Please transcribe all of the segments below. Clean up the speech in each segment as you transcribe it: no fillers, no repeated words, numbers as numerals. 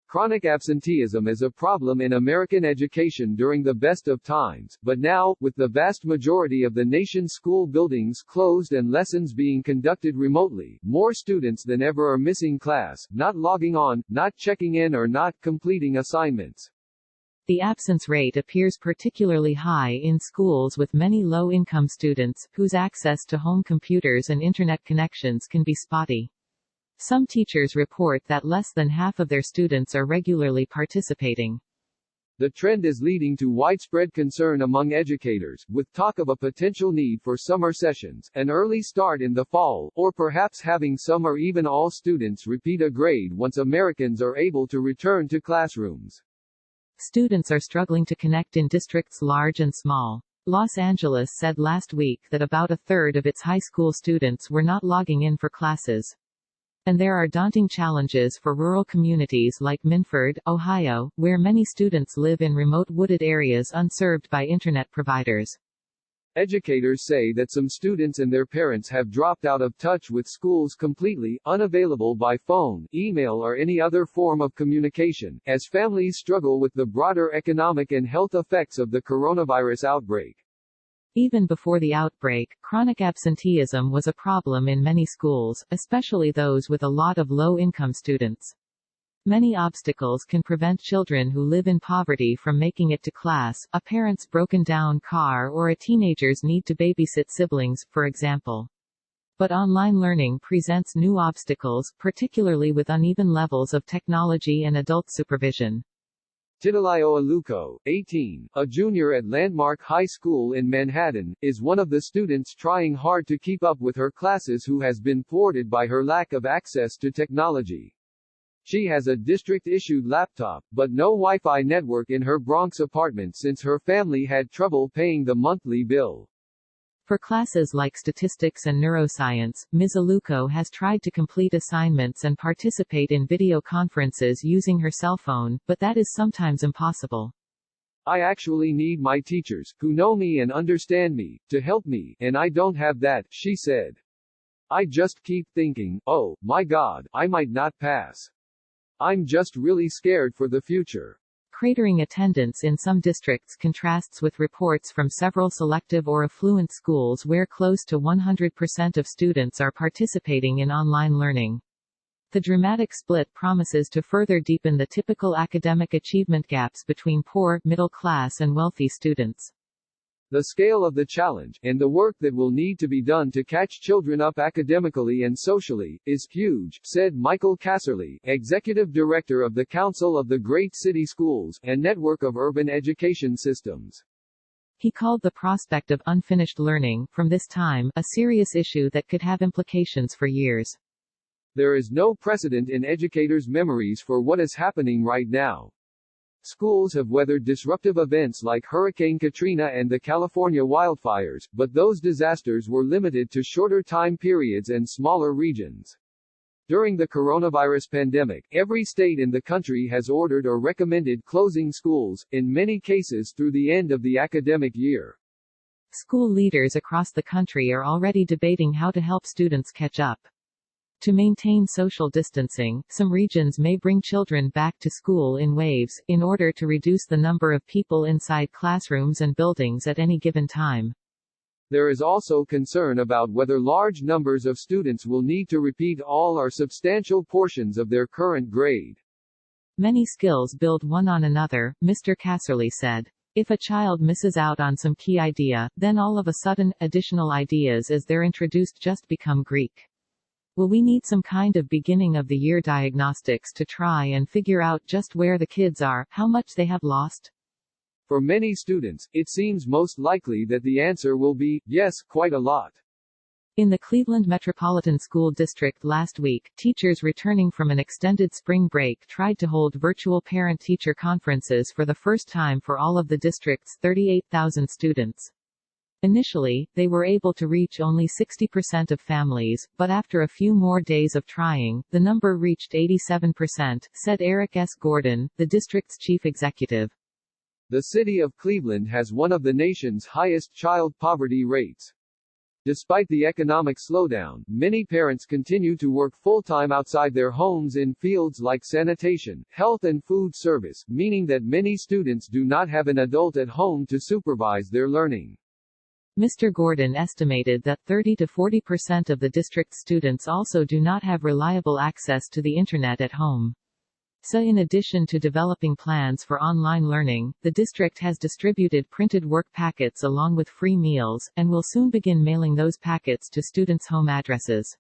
Chronic absenteeism is a problem in American education during the best of times, but now, with the vast majority of the nation's school buildings closed and lessons being conducted remotely, more students than ever are missing class, not logging on, not checking in or not completing assignments. The absence rate appears particularly high in schools with many low-income students, whose access to home computers and internet connections can be spotty. Some teachers report that less than half of their students are regularly participating. The trend is leading to widespread concern among educators, with talk of a potential need for summer sessions, an early start in the fall, or perhaps having some or even all students repeat a grade once Americans are able to return to classrooms. Students are struggling to connect in districts large and small. Los Angeles said last week that about a third of its high school students were not logging in for classes. And there are daunting challenges for rural communities like Minford, Ohio, where many students live in remote wooded areas unserved by internet providers. Educators say that some students and their parents have dropped out of touch with schools completely, unavailable by phone, email or any other form of communication, as families struggle with the broader economic and health effects of the coronavirus outbreak. Even before the outbreak, chronic absenteeism was a problem in many schools, especially those with a lot of low-income students. Many obstacles can prevent children who live in poverty from making it to class, a parent's broken-down car or a teenager's need to babysit siblings, for example. But online learning presents new obstacles, particularly with uneven levels of technology and adult supervision. Titilayo Aluco, 18, a junior at Landmark High School in Manhattan, is one of the students trying hard to keep up with her classes who has been thwarted by her lack of access to technology. She has a district-issued laptop, but no Wi-Fi network in her Bronx apartment since her family had trouble paying the monthly bill. For classes like statistics and neuroscience, Ms. Aluco has tried to complete assignments and participate in video conferences using her cell phone, but that is sometimes impossible. I actually need my teachers, who know me and understand me, to help me, and I don't have that, she said. I just keep thinking, oh, my God, I might not pass. I'm just really scared for the future. Cratering attendance in some districts contrasts with reports from several selective or affluent schools where close to 100% of students are participating in online learning. The dramatic split promises to further deepen the typical academic achievement gaps between poor, middle class and wealthy students. The scale of the challenge, and the work that will need to be done to catch children up academically and socially, is huge, said Michael Casserly, executive director of the Council of the Great City Schools, a network of urban education systems. He called the prospect of unfinished learning, from this time, a serious issue that could have implications for years. There is no precedent in educators' memories for what is happening right now. Schools have weathered disruptive events like Hurricane Katrina and the California wildfires, but those disasters were limited to shorter time periods and smaller regions. During the coronavirus pandemic, every state in the country has ordered or recommended closing schools, in many cases through the end of the academic year. School leaders across the country are already debating how to help students catch up. To maintain social distancing, some regions may bring children back to school in waves, in order to reduce the number of people inside classrooms and buildings at any given time. There is also concern about whether large numbers of students will need to repeat all or substantial portions of their current grade. Many skills build one on another, Mr. Casserly said. If a child misses out on some key idea, then all of a sudden, additional ideas as they're introduced just become Greek. Will we need some kind of beginning-of-the-year diagnostics to try and figure out just where the kids are, how much they have lost? For many students, it seems most likely that the answer will be, yes, quite a lot. In the Cleveland Metropolitan School District last week, teachers returning from an extended spring break tried to hold virtual parent-teacher conferences for the first time for all of the district's 38,000 students. Initially, they were able to reach only 60% of families, but after a few more days of trying, the number reached 87%, said Eric S. Gordon, the district's chief executive. The city of Cleveland has one of the nation's highest child poverty rates. Despite the economic slowdown, many parents continue to work full-time outside their homes in fields like sanitation, health and food service, meaning that many students do not have an adult at home to supervise their learning. Mr. Gordon estimated that 30 to 40% of the district's students also do not have reliable access to the Internet at home. So in addition to developing plans for online learning, the district has distributed printed work packets along with free meals, and will soon begin mailing those packets to students' home addresses.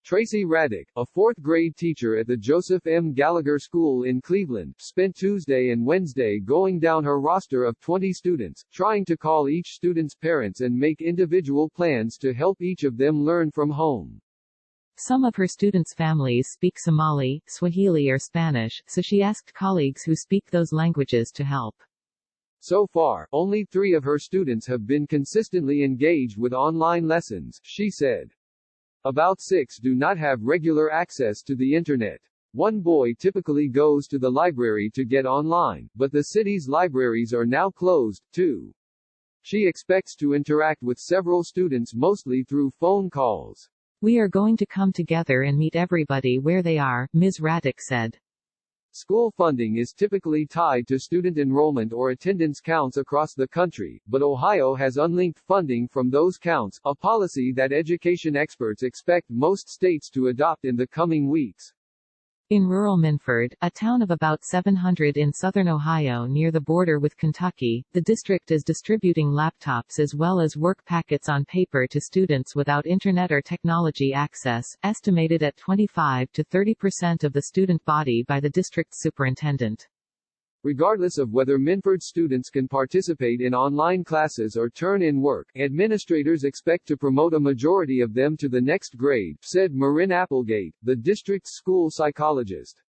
Tracy Raddick, a fourth-grade teacher at the Joseph M. Gallagher School in Cleveland, spent Tuesday and Wednesday going down her roster of 20 students, trying to call each student's parents and make individual plans to help each of them learn from home. Some of her students' families speak Somali, Swahili or Spanish, so she asked colleagues who speak those languages to help. So far, only 3 of her students have been consistently engaged with online lessons, she said. About 6 do not have regular access to the Internet. One boy typically goes to the library to get online, but the city's libraries are now closed, too. She expects to interact with several students mostly through phone calls. We are going to come together and meet everybody where they are, Ms. Raddick said. School funding is typically tied to student enrollment or attendance counts across the country, but Ohio has unlinked funding from those counts, a policy that education experts expect most states to adopt in the coming weeks. In rural Minford, a town of about 700 in southern Ohio near the border with Kentucky, the district is distributing laptops as well as work packets on paper to students without internet or technology access, estimated at 25 to 30% of the student body by the district's superintendent. Regardless of whether Minford students can participate in online classes or turn in work, administrators expect to promote a majority of them to the next grade, said Marin Applegate, the district's school psychologist.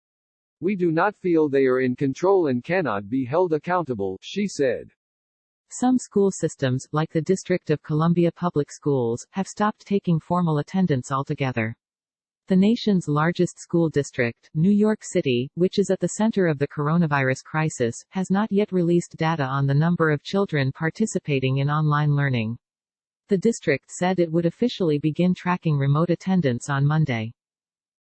We do not feel they are in control and cannot be held accountable, she said. Some school systems, like the District of Columbia Public Schools, have stopped taking formal attendance altogether. The nation's largest school district, New York City, which is at the center of the coronavirus crisis, has not yet released data on the number of children participating in online learning. The district said it would officially begin tracking remote attendance on Monday.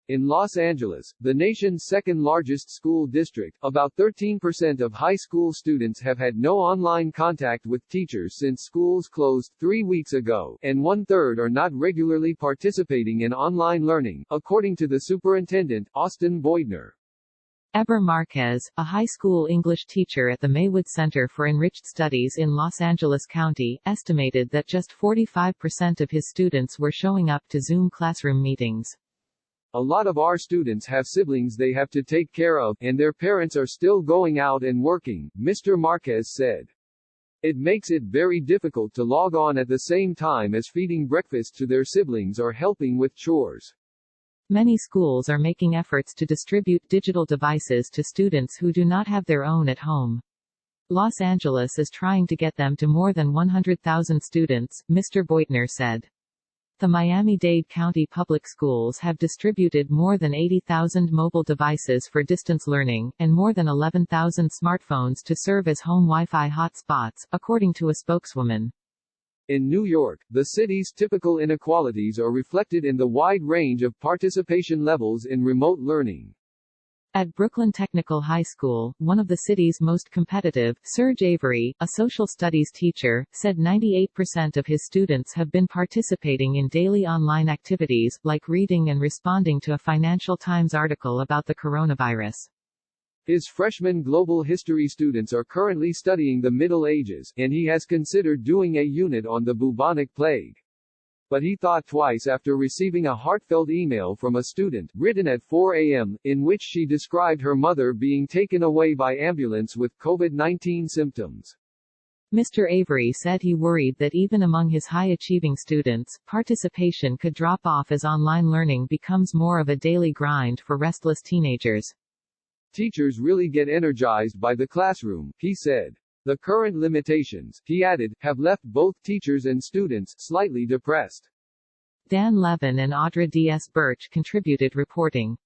In Los Angeles, the nation's second-largest school district, about 13% of high school students have had no online contact with teachers since schools closed 3 weeks ago, and 1/3 are not regularly participating in online learning, according to the superintendent, Austin Boydner. Eber Marquez, a high school English teacher at the Maywood Center for Enriched Studies in Los Angeles County, estimated that just 45% of his students were showing up to Zoom classroom meetings. A lot of our students have siblings they have to take care of, and their parents are still going out and working, Mr. Marquez said. It makes it very difficult to log on at the same time as feeding breakfast to their siblings or helping with chores. Many schools are making efforts to distribute digital devices to students who do not have their own at home. Los Angeles is trying to get them to more than 100,000 students, Mr. Boydner said. The Miami-Dade County Public Schools have distributed more than 80,000 mobile devices for distance learning, and more than 11,000 smartphones to serve as home Wi-Fi hotspots, according to a spokeswoman. In New York, the city's typical inequalities are reflected in the wide range of participation levels in remote learning. At Brooklyn Technical High School, one of the city's most competitive, Serge Avery, a social studies teacher, said 98% of his students have been participating in daily online activities, like reading and responding to a Financial Times article about the coronavirus. His freshman global history students are currently studying the Middle Ages, and he has considered doing a unit on the bubonic plague. But he thought twice after receiving a heartfelt email from a student, written at 4 a.m., in which she described her mother being taken away by ambulance with COVID-19 symptoms. Mr. Avery said he worried that even among his high-achieving students, participation could drop off as online learning becomes more of a daily grind for restless teenagers. Teachers really get energized by the classroom, he said. The current limitations, he added, have left both teachers and students slightly depressed. Dan Levin and Audra D.S. Birch contributed reporting.